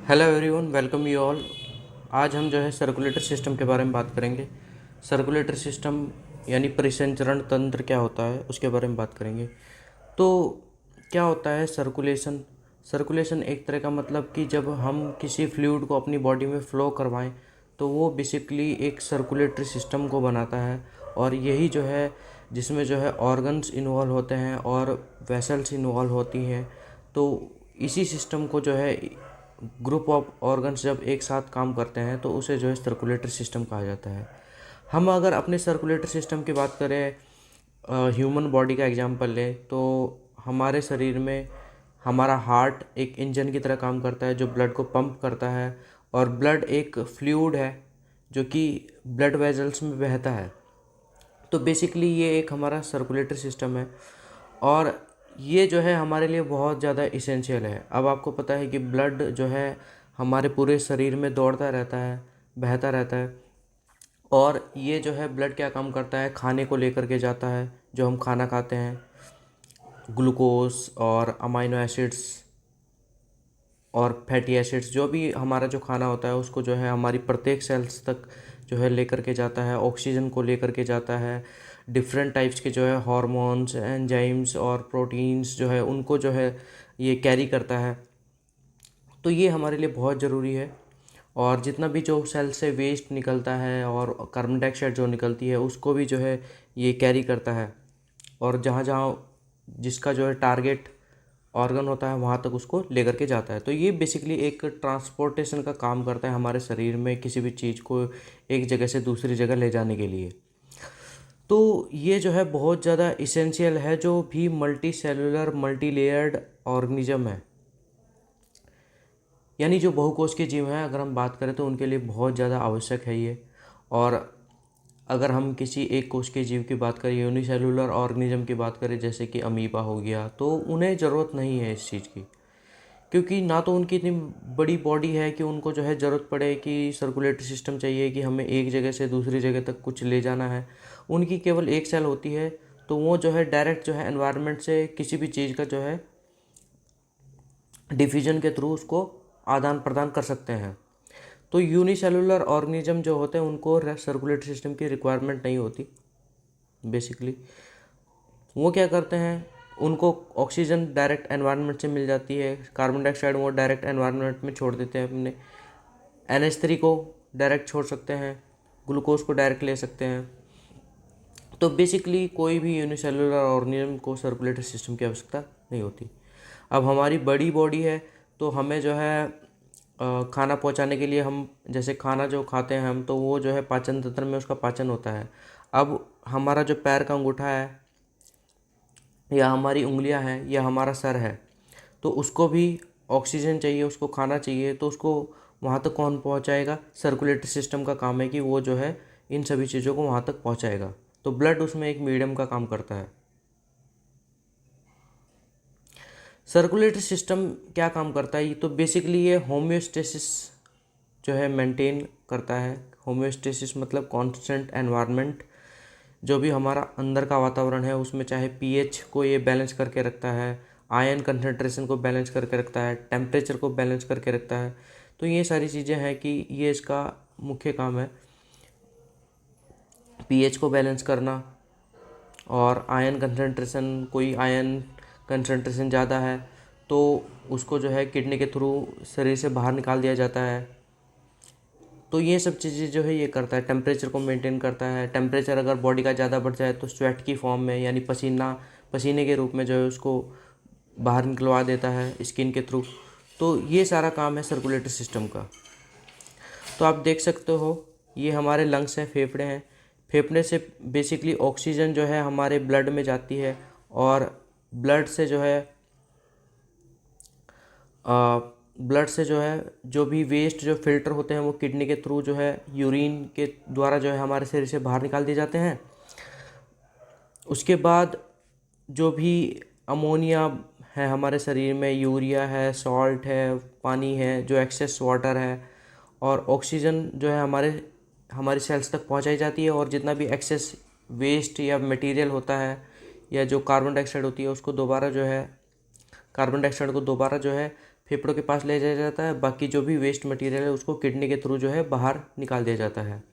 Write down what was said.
Hello everyone, welcome you all. आज हम जो है सर्कुलेटरी सिस्टम के बारे में बात करेंगे। सर्कुलेटरी सिस्टम यानी परिसंचरण तंत्र क्या होता है उसके बारे में बात करेंगे। तो क्या होता है सर्कुलेशन? सर्कुलेशन एक तरह का मतलब कि जब हम किसी फ्लूइड को अपनी बॉडी में फ़्लो करवाएं तो वो बेसिकली एक सर्कुलेटरी सिस्टम को बनाता है। और यही जो है जिसमें जो है ऑर्गन्स इन्वॉल्व होते हैं और वेसल्स इन्वॉल्व होती हैं। तो इसी सिस्टम को जो है ग्रुप ऑफ ऑर्गन्स जब एक साथ काम करते हैं तो उसे जो है सर्कुलेटरी सिस्टम कहा जाता है। हम अगर अपने सर्कुलेटरी सिस्टम की बात करें, ह्यूमन बॉडी का एग्जांपल लें तो हमारे शरीर में हमारा हार्ट एक इंजन की तरह काम करता है जो ब्लड को पंप करता है। और ब्लड एक फ्लूइड है जो कि ब्लड वेजल्स में बहता है। तो बेसिकली ये एक हमारा सर्कुलेटरी सिस्टम है और ये जो है हमारे लिए बहुत ज़्यादा इसेंशियल है। अब आपको पता है कि ब्लड जो है हमारे पूरे शरीर में दौड़ता रहता है, बहता रहता है। और ये जो है ब्लड क्या काम करता है, खाने को लेकर के जाता है, जो हम खाना खाते हैं, ग्लूकोज और अमाइनो एसिड्स और फैटी एसिड्स, जो भी हमारा जो खाना होता है उसको जो है हमारी प्रत्येक सेल्स तक जो है लेकर के जाता है, ऑक्सीजन को लेकर के जाता है। डिफरेंट टाइप्स के जो है हार्मोन्स, एंजाइम्स और प्रोटीन्स जो है उनको जो है ये कैरी करता है। तो ये हमारे लिए बहुत ज़रूरी है। और जितना भी जो सेल से वेस्ट निकलता है और कार्बन डाइऑक्साइड जो निकलती है उसको भी जो है ये कैरी करता है। और जहाँ जहाँ जिसका जो है टारगेट ऑर्गन होता है वहाँ तक उसको लेकर के जाता है। तो ये बेसिकली एक ट्रांसपोर्टेशन का काम करता है हमारे शरीर में किसी भी चीज़ को एक जगह से दूसरी जगह ले जाने के लिए। तो ये जो है बहुत ज़्यादा इसेंशियल है जो भी multi cellular multi layered organism है, यानी जो बहुकोषीय जीव हैं अगर हम बात करें तो उनके लिए बहुत ज़्यादा आवश्यक है ये। और अगर हम किसी एक कोशिकीय जीव की बात करें, यूनिसेलुलर ऑर्गेनिज्म की बात करें जैसे कि अमीबा हो गया, तो उन्हें ज़रूरत नहीं है इस चीज़ की, क्योंकि ना तो उनकी इतनी बड़ी बॉडी है कि उनको जो है ज़रूरत पड़े कि सर्कुलेटरी सिस्टम चाहिए कि हमें एक जगह से दूसरी जगह तक कुछ ले जाना है। उनकी केवल एक सेल होती है, तो वो जो है डायरेक्ट जो है एनवायरनमेंट से किसी भी चीज़ का जो है डिफिजन के थ्रू उसको आदान प्रदान कर सकते हैं। तो यूनिसेलुलर ऑर्गेनिज्म जो होते हैं उनको सर्कुलेटरी सिस्टम की रिक्वायरमेंट नहीं होती। बेसिकली वो क्या करते हैं, उनको ऑक्सीजन डायरेक्ट एनवायरनमेंट से मिल जाती है, कार्बन डाइऑक्साइड वो डायरेक्ट एनवायरनमेंट में छोड़ देते हैं अपने। NH3 को डायरेक्ट छोड़ सकते हैं, ग्लूकोज को डायरेक्ट ले सकते हैं। तो बेसिकली कोई भी यूनिसेलुलर ऑर्गेनिज्म को सर्कुलेटरी सिस्टम की आवश्यकता नहीं होती। अब हमारी बड़ी बॉडी है तो हमें जो है खाना पहुंचाने के लिए हम जैसे खाना जो खाते हैं हम, तो वो जो है पाचन तंत्र में उसका पाचन होता है। अब हमारा जो पैर का अंगूठा है या हमारी उंगलियां हैं या हमारा सर है, तो उसको भी ऑक्सीजन चाहिए, उसको खाना चाहिए, तो उसको वहाँ तक कौन पहुँचाएगा? सर्कुलेटरी सिस्टम का काम है कि वो जो है इन सभी चीज़ों को वहाँ तक पहुँचाएगा। तो ब्लड उसमें एक मीडियम का काम करता है। सर्कुलेटरी सिस्टम क्या काम करता है? ये तो बेसिकली ये होम्योस्टेसिस जो है मेंटेन करता है। होम्योस्टेसिस मतलब कांस्टेंट एनवायरनमेंट, जो भी हमारा अंदर का वातावरण है उसमें चाहे पीएच को ये बैलेंस करके रखता है, आयन कंसंट्रेशन को बैलेंस करके रखता है, टेम्परेचर को बैलेंस करके रखता है। तो ये सारी चीज़ें हैं कि ये इसका मुख्य काम है, पीएच को बैलेंस करना। और आयन कंसंट्रेशन, कोई आयन कंसंट्रेशन ज़्यादा है तो उसको जो है किडनी के थ्रू शरीर से बाहर निकाल दिया जाता है। तो ये सब चीज़ें जो है ये करता है, टेम्परेचर को मेंटेन करता है। टेम्परेचर अगर बॉडी का ज़्यादा बढ़ जाए तो स्वेट की फॉर्म में यानी पसीने के रूप में जो है उसको बाहर निकलवा देता है स्किन के थ्रू। तो ये सारा काम है सर्कुलेटरी सिस्टम का। तो आप देख सकते हो ये हमारे लंग्स हैं, फेफड़े हैं। फेफड़े से बेसिकली ऑक्सीजन जो है हमारे ब्लड में जाती है और ब्लड से जो है ब्लड से जो है जो भी वेस्ट जो फिल्टर होते हैं वो किडनी के थ्रू जो है यूरिन के द्वारा जो है हमारे शरीर से बाहर निकाल दिए जाते हैं। उसके बाद जो भी अमोनिया है हमारे शरीर में, यूरिया है, सॉल्ट है, पानी है, जो एक्सेस वाटर है, और ऑक्सीजन जो है हमारी सेल्स तक पहुंचाई जाती है। और जितना भी एक्सेस वेस्ट या मटेरियल होता है या जो कार्बन डाइऑक्साइड होती है उसको दोबारा जो है कार्बन डाइऑक्साइड को दोबारा जो है फेफड़ों के पास ले जाया जाता है, बाकी जो भी वेस्ट मटेरियल है उसको किडनी के थ्रू जो है बाहर निकाल दिया जाता है।